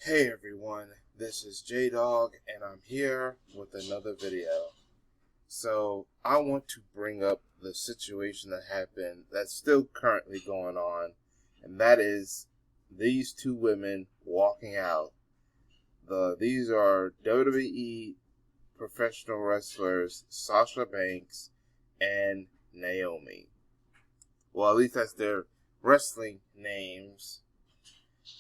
Hey everyone, this is J-Dog and I'm here with another video. So I want to bring up the situation that happened that's still currently going on, and that is these two women walking out. These are WWE professional wrestlers Sasha Banks and Naomi. Well, at least that's their wrestling names.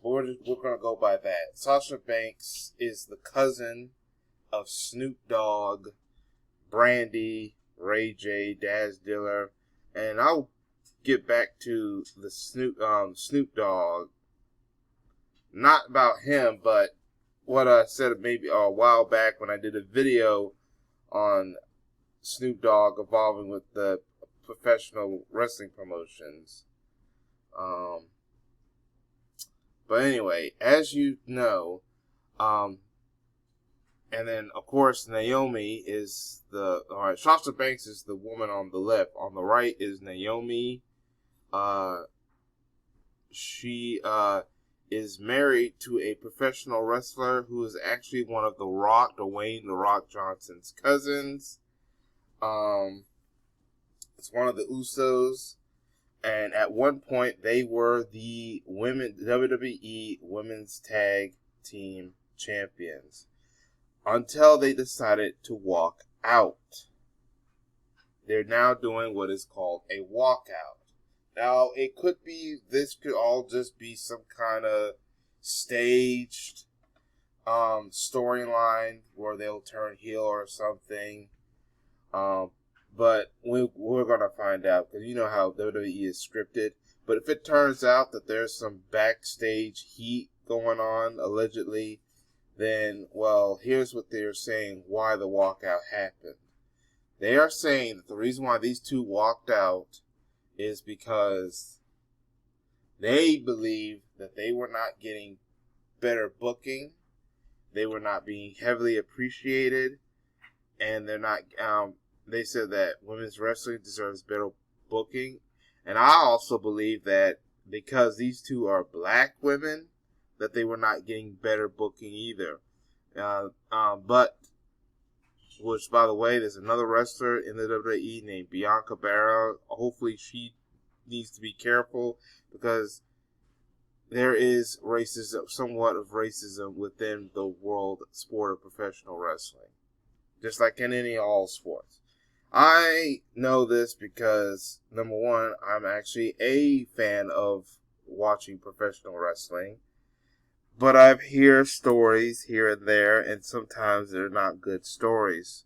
But we're going to go by that. Sasha Banks is the cousin of Snoop Dogg, Brandy, Ray J, Daz Diller, and I'll get back to the Snoop Dogg. Not about him, but what I said maybe a while back when I did a video on Snoop Dogg evolving with the professional wrestling promotions. But anyway, as you know, and then of course Naomi is Sasha Banks is the woman on the left. On the right is Naomi. She is married to a professional wrestler who is actually one of Dwayne "The Rock" Johnson's cousins. It's one of the Usos. And at one point, they were the WWE Women's Tag Team Champions. Until they decided to walk out. They're now doing what is called a walkout. Now, this could all just be some kind of staged storyline where they'll turn heel or something. But we're going to find out, because you know how WWE is scripted. But if it turns out that there's some backstage heat going on, allegedly, then, well, here's what they're saying why the walkout happened. They are saying that the reason why these two walked out is because they believe that they were not getting better booking, they were not being heavily appreciated, and they're not... They said that women's wrestling deserves better booking. And I also believe that because these two are black women, that they were not getting better booking either. Which, by the way, there's another wrestler in the WWE named Bianca Belair. Hopefully she needs to be careful, because there is somewhat of racism within the world sport of professional wrestling. Just like in all sports. I know this because, number one, I'm actually a fan of watching professional wrestling. But I've heard stories here and there, and sometimes they're not good stories.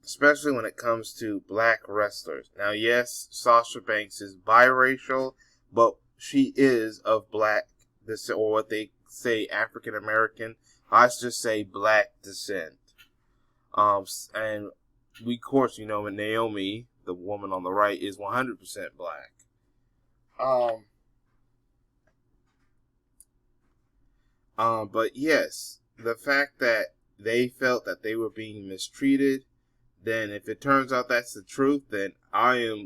Especially when it comes to black wrestlers. Now, yes, Sasha Banks is biracial, but she is of black descent, or what they say African American. I just say black descent. And we, of course, Naomi, the woman on the right, is 100% black. But yes, the fact that they felt that they were being mistreated, then if it turns out that's the truth, then I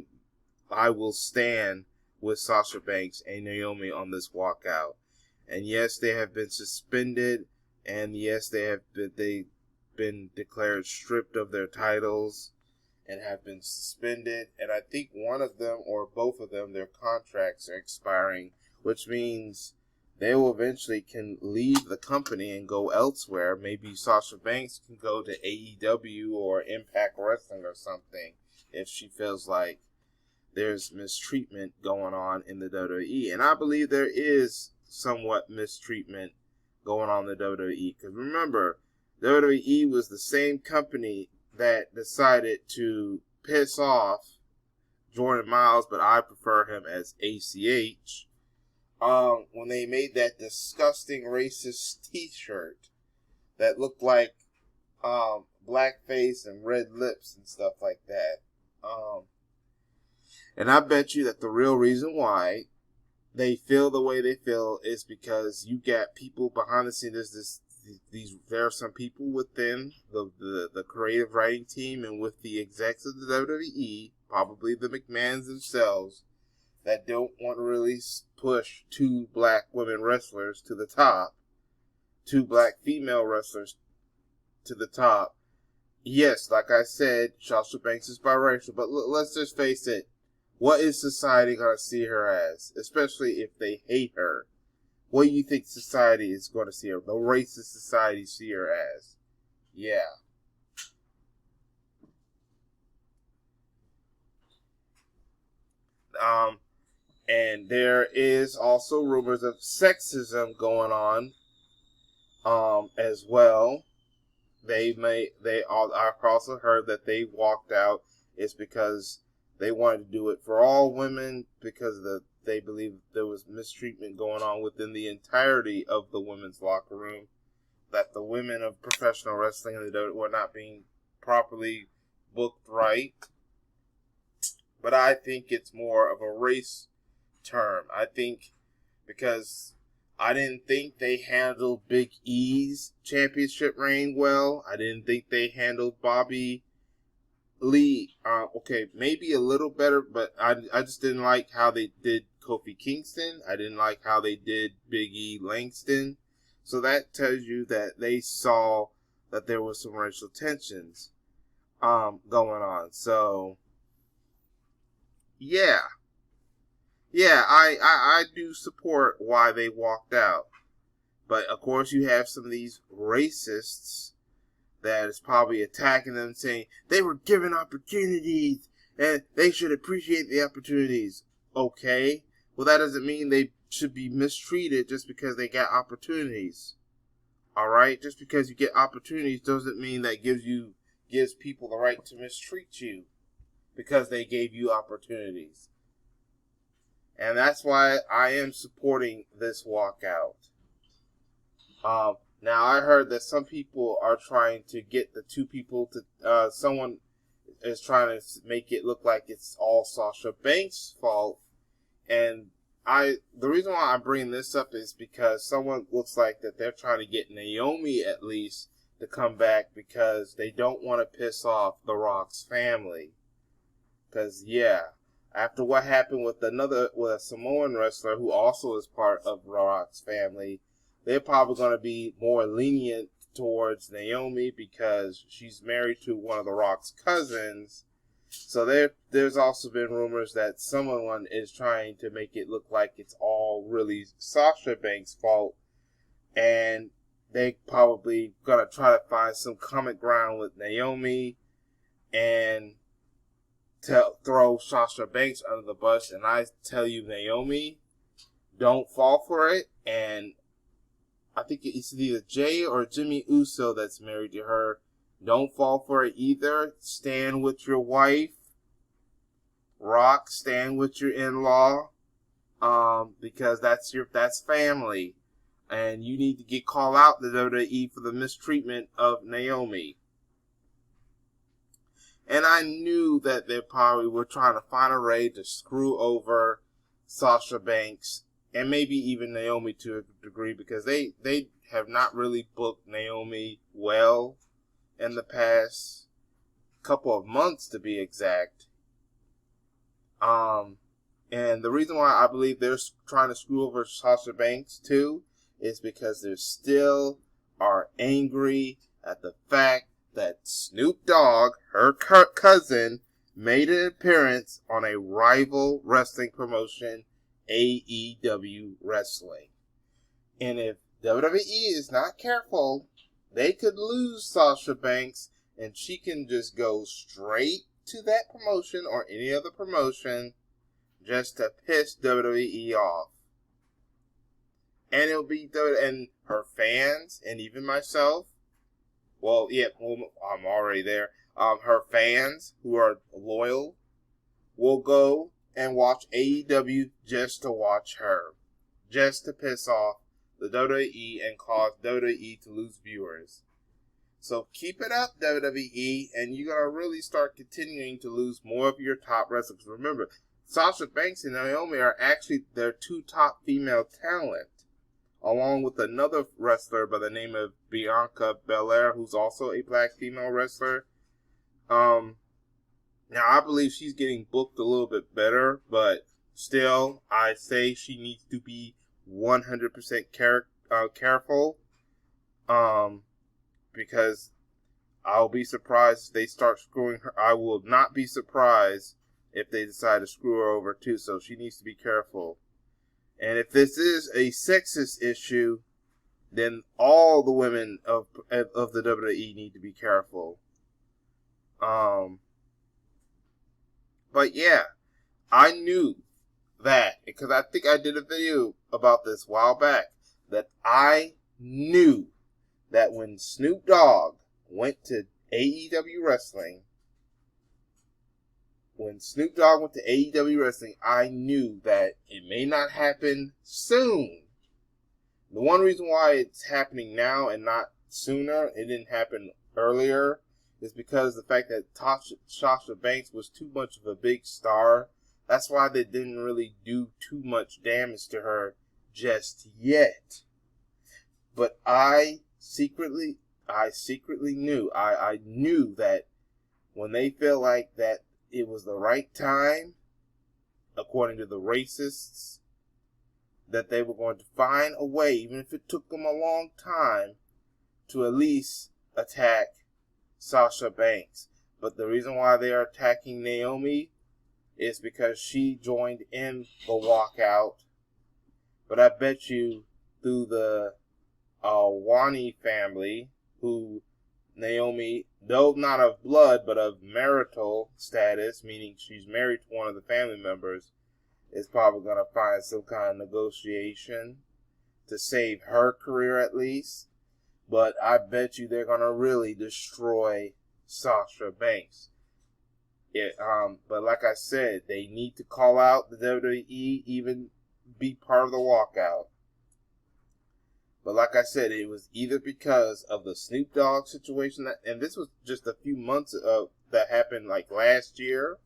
will stand with Sasha Banks and Naomi on this walkout. And yes, they have been suspended, and yes, they've been declared stripped of their titles and have been suspended. And I think one of them or both of them, their contracts are expiring, which means they will eventually can leave the company and go elsewhere. Maybe Sasha Banks can go to AEW or Impact Wrestling or something if she feels like there's mistreatment going on in the WWE. And I believe there is somewhat mistreatment going on in the WWE. Because remember, WWE was the same company that decided to piss off Jordan Miles, but I prefer him as ACH, when they made that disgusting racist t-shirt that looked like blackface and red lips and stuff like that. And I bet you that the real reason why they feel the way they feel is because you got people behind the scenes. There are some people within the creative writing team and with the execs of the WWE, probably the McMahons themselves, that don't want to really push two black women wrestlers to the top, two black female wrestlers to the top. Yes, like I said, Sasha Banks is biracial, but let's just face it. What is society going to see her as? Especially if they hate her. What do you think society is going to see her? The racist society see her as? Yeah. And there is also rumors of sexism going on, as well. I've also heard that they walked out is because they wanted to do it for all women because they believe there was mistreatment going on within the entirety of the women's locker room, that the women of professional wrestling were not being properly booked right. But I think it's more of a race term. I think because I didn't think they handled Big E's championship reign well. I didn't think they handled Bobby Lee. Okay, maybe a little better, but I just didn't like how they did Kofi Kingston. I didn't like how they did Big E Langston. So that tells you that they saw that there was some racial tensions going on. So yeah, I do support why they walked out. But of course you have some of these racists that is probably attacking them, saying they were given opportunities and they should appreciate the opportunities. Okay, well that doesn't mean they should be mistreated just because they got opportunities. Alright, just because you get opportunities doesn't mean that gives people the right to mistreat you because they gave you opportunities. And that's why I am supporting this walkout. Now, I heard that some people are trying to get the two people to... someone is trying to make it look like it's all Sasha Banks' fault. And the reason why I bring this up is because someone looks like that they're trying to get Naomi, at least, to come back because they don't want to piss off The Rock's family. Because, yeah, after what happened with a Samoan wrestler who also is part of The Rock's family, they're probably going to be more lenient towards Naomi because she's married to one of The Rock's cousins. So there's also been rumors that someone is trying to make it look like it's all really Sasha Banks' fault, and they probably going to try to find some common ground with Naomi and to throw Sasha Banks under the bus. And I tell you, Naomi, don't fall for it. And I think it's either Jay or Jimmy Uso that's married to her. Don't fall for it either. Stand with your wife. Rock, stand with your in-law. Because that's family. And you need to get called out to WWE for the mistreatment of Naomi. And I knew that they probably were trying to find a way to screw over Sasha Banks and maybe even Naomi to a degree because they have not really booked Naomi well in the past couple of months, to be exact. And the reason why I believe they're trying to screw over Sasha Banks too is because they still are angry at the fact that Snoop Dogg, her cousin, made an appearance on a rival wrestling promotion, AEW Wrestling. And if WWE is not careful, they could lose Sasha Banks and she can just go straight to that promotion or any other promotion just to piss WWE off. And it'll be, and her fans, and even myself, well, yeah, I'm already there. Her fans who are loyal will go and watch AEW just to watch her. Just to piss off the WWE and cause WWE to lose viewers. So keep it up, WWE, and you're going to really start continuing to lose more of your top wrestlers. Remember, Sasha Banks and Naomi are actually their two top female talent, along with another wrestler by the name of Bianca Belair, who's also a black female wrestler. Now, I believe she's getting booked a little bit better, but Still, I say she needs to be 100% careful. Because I'll be surprised if they start screwing her. I will not be surprised if they decide to screw her over too. So she needs to be careful. And if this is a sexist issue, then all the women of the WWE need to be careful. But yeah, I knew that because I think I did a video about this a while back. That I knew that when Snoop Dogg went to AEW Wrestling, I knew that it may not happen soon. The one reason why it's happening now and not sooner, it didn't happen earlier, is because the fact that Sasha Banks was too much of a big star. That's why they didn't really do too much damage to her just yet. But I secretly knew. I knew that when they felt like that it was the right time, according to the racists, that they were going to find a way, even if it took them a long time, to at least attack Sasha Banks. But the reason why they are attacking Naomi is because she joined in the walkout. But I bet you through the Wani family, who Naomi, though not of blood, but of marital status, meaning she's married to one of the family members, is probably going to find some kind of negotiation to save her career at least. But I bet you they're going to really destroy Sasha Banks. But like I said, they need to call out the WWE, even be part of the walkout. But like I said, it was either because of the Snoop Dogg situation, and this was just a few months of that happened like last year.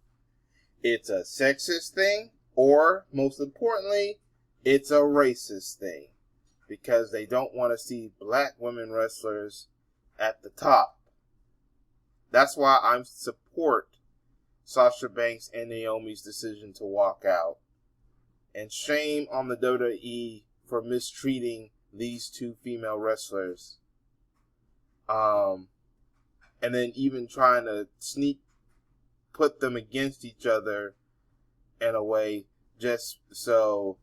It's a sexist thing, or most importantly, it's a racist thing. Because they don't want to see black women wrestlers at the top. That's why I support Sasha Banks and Naomi's decision to walk out. And shame on the WWE for mistreating these two female wrestlers. And then even trying to put them against each other in a way just so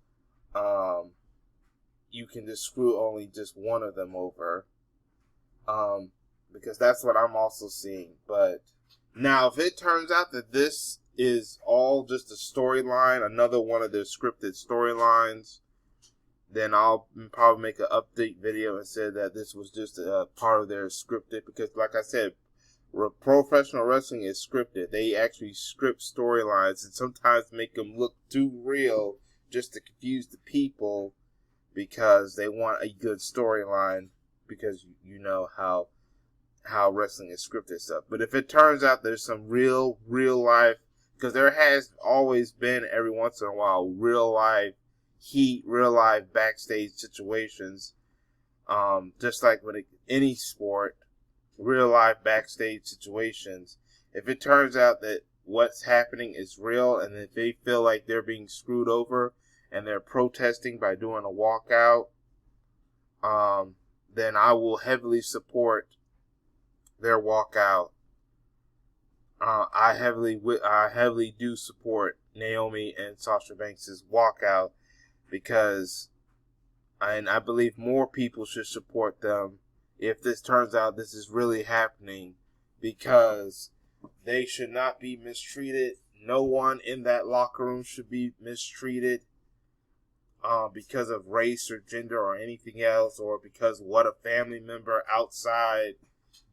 you can just screw only just one of them over. Because that's what I'm also seeing. But now if it turns out that this is all just a storyline, another one of their scripted storylines, then I'll probably make an update video and say that this was just a part of their scripted. Because like I said, professional wrestling is scripted. They actually script storylines and sometimes make them look too real just to confuse the people because they want a good storyline, because you know how wrestling is scripted stuff. But if it turns out there's some real life, because there has always been every once in a while real life heat, real life backstage situations, just like with any sport, real life backstage situations. If it turns out that what's happening is real, and if they feel like they're being screwed over and they're protesting by doing a walkout, then I will heavily support their walkout. I heavily do support Naomi and Sasha Banks' walkout, because I believe more people should support them if this turns out this is really happening, because they should not be mistreated. No one in that locker room should be mistreated because of race or gender or anything else, or because what a family member outside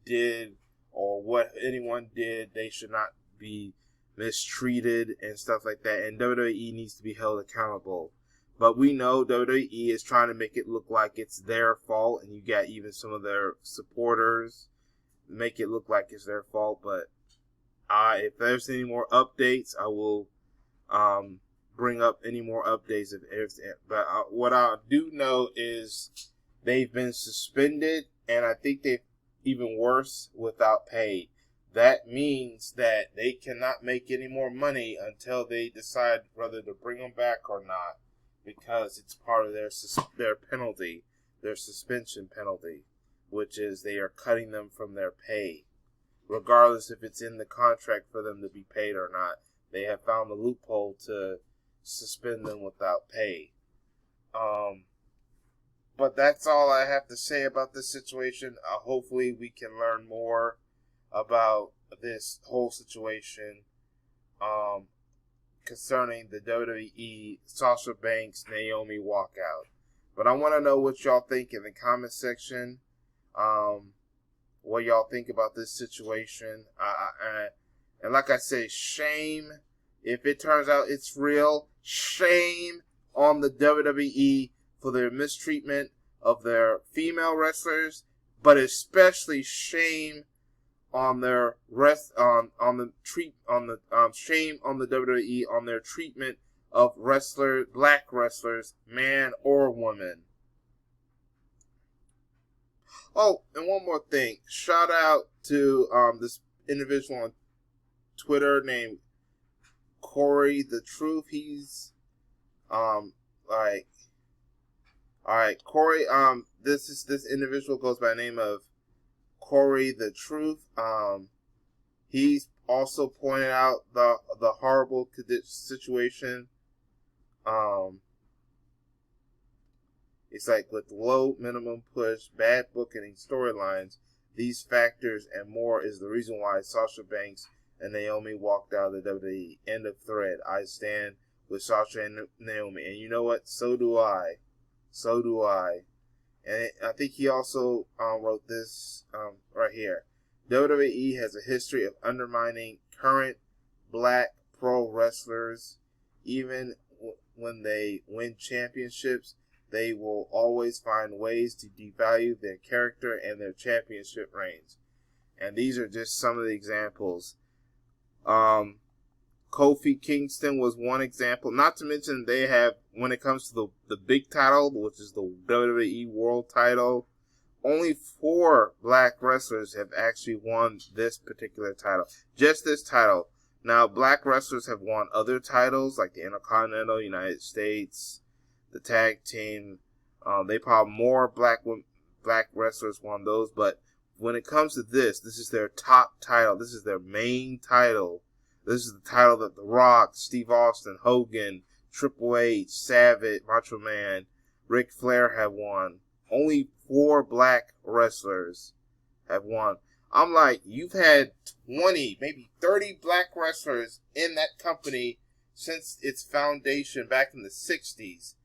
did or what anyone did. They should not be mistreated and stuff like that. And WWE needs to be held accountable. But we know WWE is trying to make it look like it's their fault, and you got even some of their supporters make it look like it's their fault. But if there's any more updates, I will bring up any more updates. But what I do know is they've been suspended, and I think they've even worse, without pay. that means that they cannot make any more money until they decide whether to bring them back or not, because it's part of their penalty, their suspension penalty, which is they are cutting them from their pay, regardless if it's in the contract for them to be paid or not. They have found a loophole to suspend them without pay. But that's all I have to say about this situation. Hopefully we can learn more about this whole situation concerning the WWE Sasha Banks Naomi walkout. But I want to know what y'all think in the comment section. What y'all think about this situation. And like I say, shame. If it turns out it's real, shame on the WWE for their mistreatment of their female wrestlers, but especially shame on their shame on the WWE on their treatment of black wrestlers, man or woman. Oh, and one more thing. Shout out to this individual on Twitter named Corey the Truth. He's Corey, this individual goes by the name of Corey the Truth. He's also pointed out the horrible situation. It's like with low minimum push, bad booking storylines, these factors and more is the reason why Sasha Banks and Naomi walked out of the WWE. End of thread. I stand with Sasha and Naomi. And you know what? So do I. So do I. And I think he also wrote this right here. WWE has a history of undermining current black pro wrestlers. Even when they win championships, they will always find ways to devalue their character and their championship reigns. And these are just some of the examples. Kofi Kingston was one example. Not to mention they have, when it comes to the big title, which is the WWE World title, only 4 black wrestlers have actually won this particular title. Just this title. Now, black wrestlers have won other titles, like the Intercontinental, United States, the tag team. They probably more black wrestlers won those, but when it comes to this is their top title. This is their main title. This is the title that The Rock, Steve Austin, Hogan, Triple H, Savage, Macho Man, Ric Flair have won. Only 4 black wrestlers have won. I'm like, you've had 20, maybe 30 black wrestlers in that company since its foundation back in the 60s.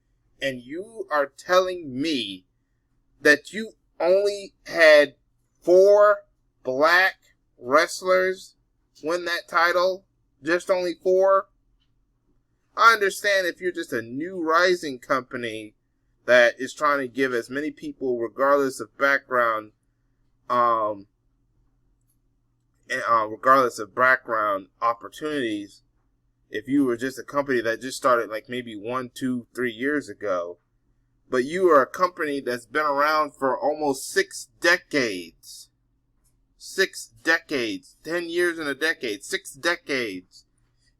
And you are telling me that you only had 4 black wrestlers win that title? Just only 4? I understand if you're just a new rising company that is trying to give as many people, regardless of background, opportunities. If you were just a company that just started like maybe 1, 2, 3 years ago, but you are a company that's been around for almost 6 decades. 6 decades. 10 years in a decade. 6 decades.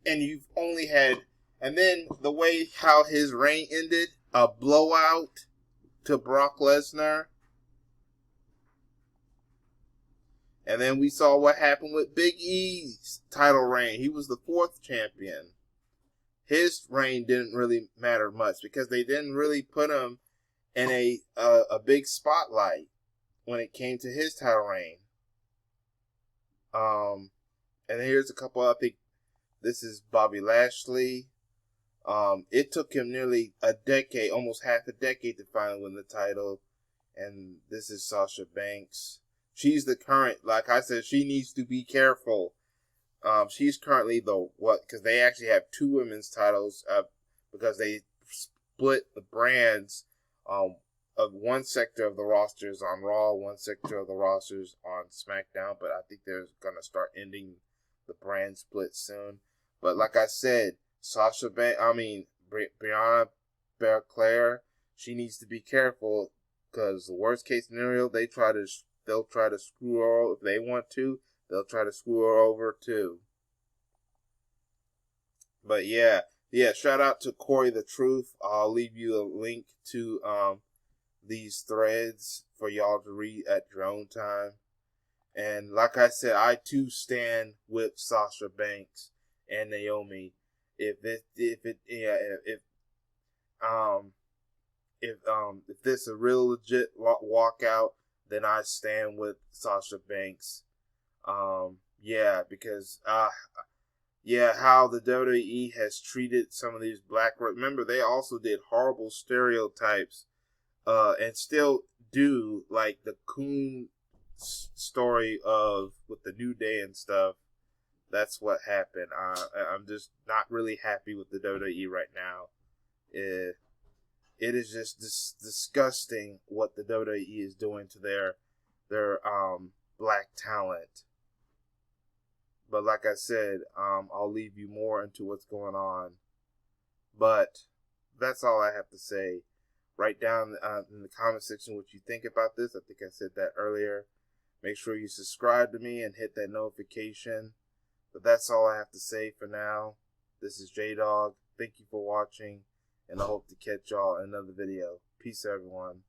And you've only had... And then the way how his reign ended, a blowout to Brock Lesnar. And then we saw what happened with Big E's title reign. He was the 4th champion. His reign didn't really matter much because they didn't really put him in a big spotlight when it came to his title reign. And here's a couple. I think this is Bobby Lashley. It took him nearly a decade, almost half a decade to finally win the title. And this is Sasha Banks. She's the current, like I said, she needs to be careful. She's currently because they actually have 2 women's titles, because they split the brands, of one sector of the rosters on Raw, one sector of the rosters on SmackDown, but I think they're going to start ending the brand split soon. But like I said, Brianna Belair, she needs to be careful, because the worst case scenario, they'll try to screw her if they want to. they'll try to screw her over too. But yeah, shout out to Corey the Truth. I'll leave you a link to these threads for y'all to read at your own time. And like I said, I too stand with Sasha Banks and Naomi. If this is a real legit walkout, then I stand with Sasha Banks. Because how the WWE has treated some of these black. Remember, they also did horrible stereotypes, and still do, like the Coon story of with the New Day and stuff. That's what happened. I'm just not really happy with the WWE right now. It is just disgusting what the WWE is doing to their black talent. But like I said, I'll leave you more into what's going on. But that's all I have to say. Write down in the comment section what you think about this. I think I said that earlier. Make sure you subscribe to me and hit that notification. But that's all I have to say for now. This is J-Dog. Thank you for watching, and I hope to catch y'all in another video. Peace, everyone.